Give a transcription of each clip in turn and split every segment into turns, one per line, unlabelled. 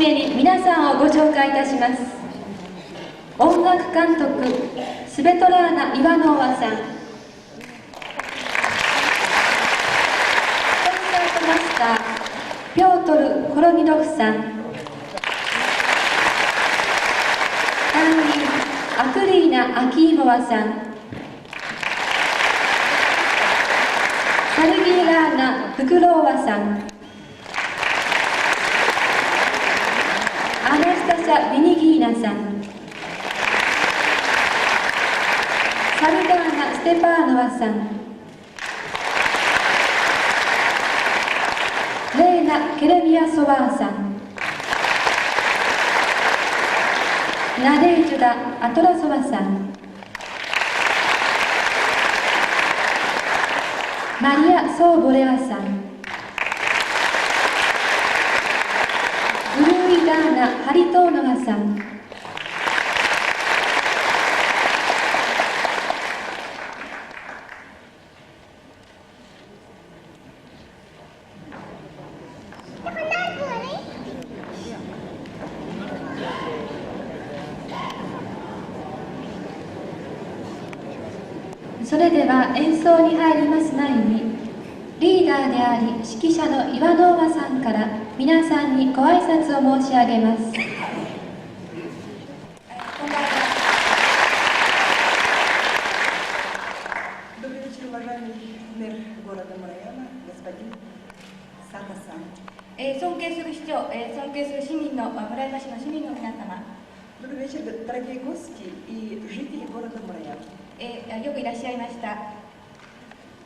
めに皆さんをご紹介いたします。音楽監督スベトラーナ・イワノーワさん、コンサートマスターピョートル・コロニドフさん、担任アクリーナ・アキーモワさん、サルギーラーナ・フクローワさん、アナスタシャ・ビニギーナさん、サルガーナ・ステパーノワさん、レーナ・ケレミア・ソワーさん、ナデージュダ・アトラソワさん、マリア・ソーボレワさん、ブルーイダーナ・ハリトーノワさん、それでは演奏に入ります前に、リーダーであり指揮者のイワノーワさんから皆さんにご挨拶を申し上げます。
尊敬する市長、尊敬する市民の村山市の市民の皆様、よくいらっしゃいました。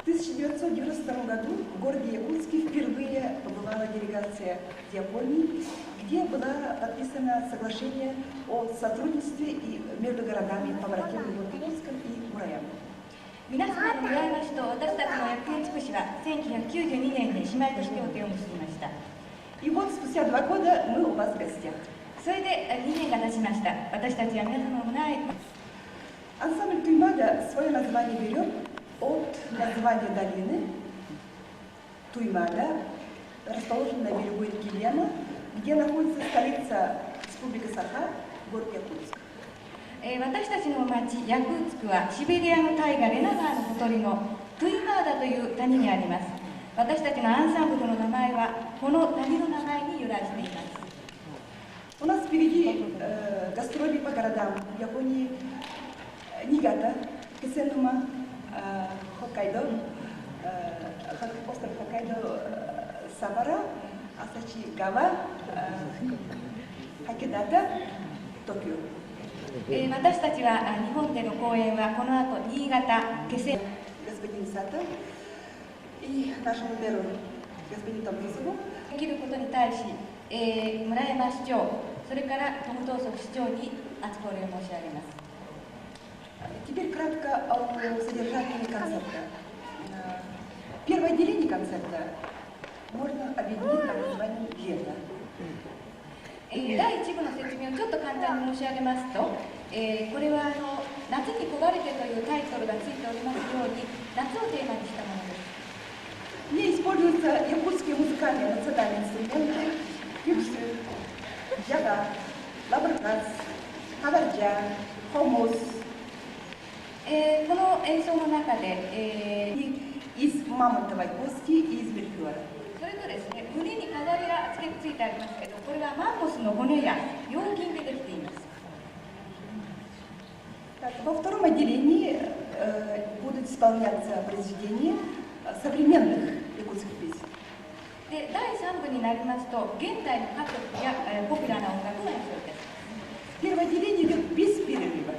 В 1992 году в городе Якутске впервые побывала делегация Японии, где было подписано соглашение о сотрудничестве между городами Паваракем, Якутском и Мураямом.
皆様の村山市と私たちの薬園地区市は1992年に姉妹都市協定を結びました。
И вот спустя 2 года мы у вас в гостях.
それで2年が経ちました。私たちは皆様の村へ。
Ансамбль Туймада свое название берет от названия долины Туймада, расположенной на берегу реки Лена, где находится столица Республики Саха, город Якутск.
私たちの町ヤクーツクはシベリアの大河レナ川のほとりのトゥイマーダという谷にあります。私たちのアンサンブルの名前はこの谷の名前に由来しています。
У нас впереди гастроли по городам Японии, Нигата, Кисенума, Хоккайдо, остров Хоккайдо, Самара, Асачигава, Хакидата, Токио.
私たちは日本での公演はこの後新潟、気仙
Господин Сато и нашему беру господин Томтусову
できることに対し、村山市長、それからトムトーソフ市長に厚くお礼を申し上げます。
Теперь кратко о содержании концерта. Первое отделение концерта можно объединить под названием «Лето».
第1部の説明をちょっと簡単に申し上げますと、これは夏に焦がれてというタイトルがついておりますように、夏をテーマにしたものです。
В ней используются якутские музыкальные национальные инструменты, кюксы, джага, лабаркас, хаварджа, хомус.
この演奏の中で、
из мамонтовой кости и из мельхиора.
それとですね、胸に飾りがついてありますけど、これはマンモスの骨や羊筋でできています。
Во втором отделении будут исполняться произведения современных якутских песен.
で、第3部になりますと、現代の歌曲やポピュラーな音楽の演奏です。
Первое отделение идет без перерыва.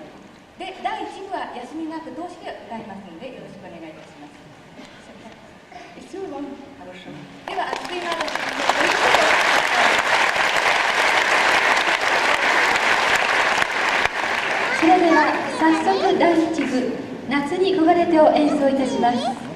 で、第1部は休みなく通して歌いますので、よろしくお願いいたします。
Всего вам хорошего.
では、あっという間です。
それでは早速第1部「夏に焦がれて」を演奏いたします。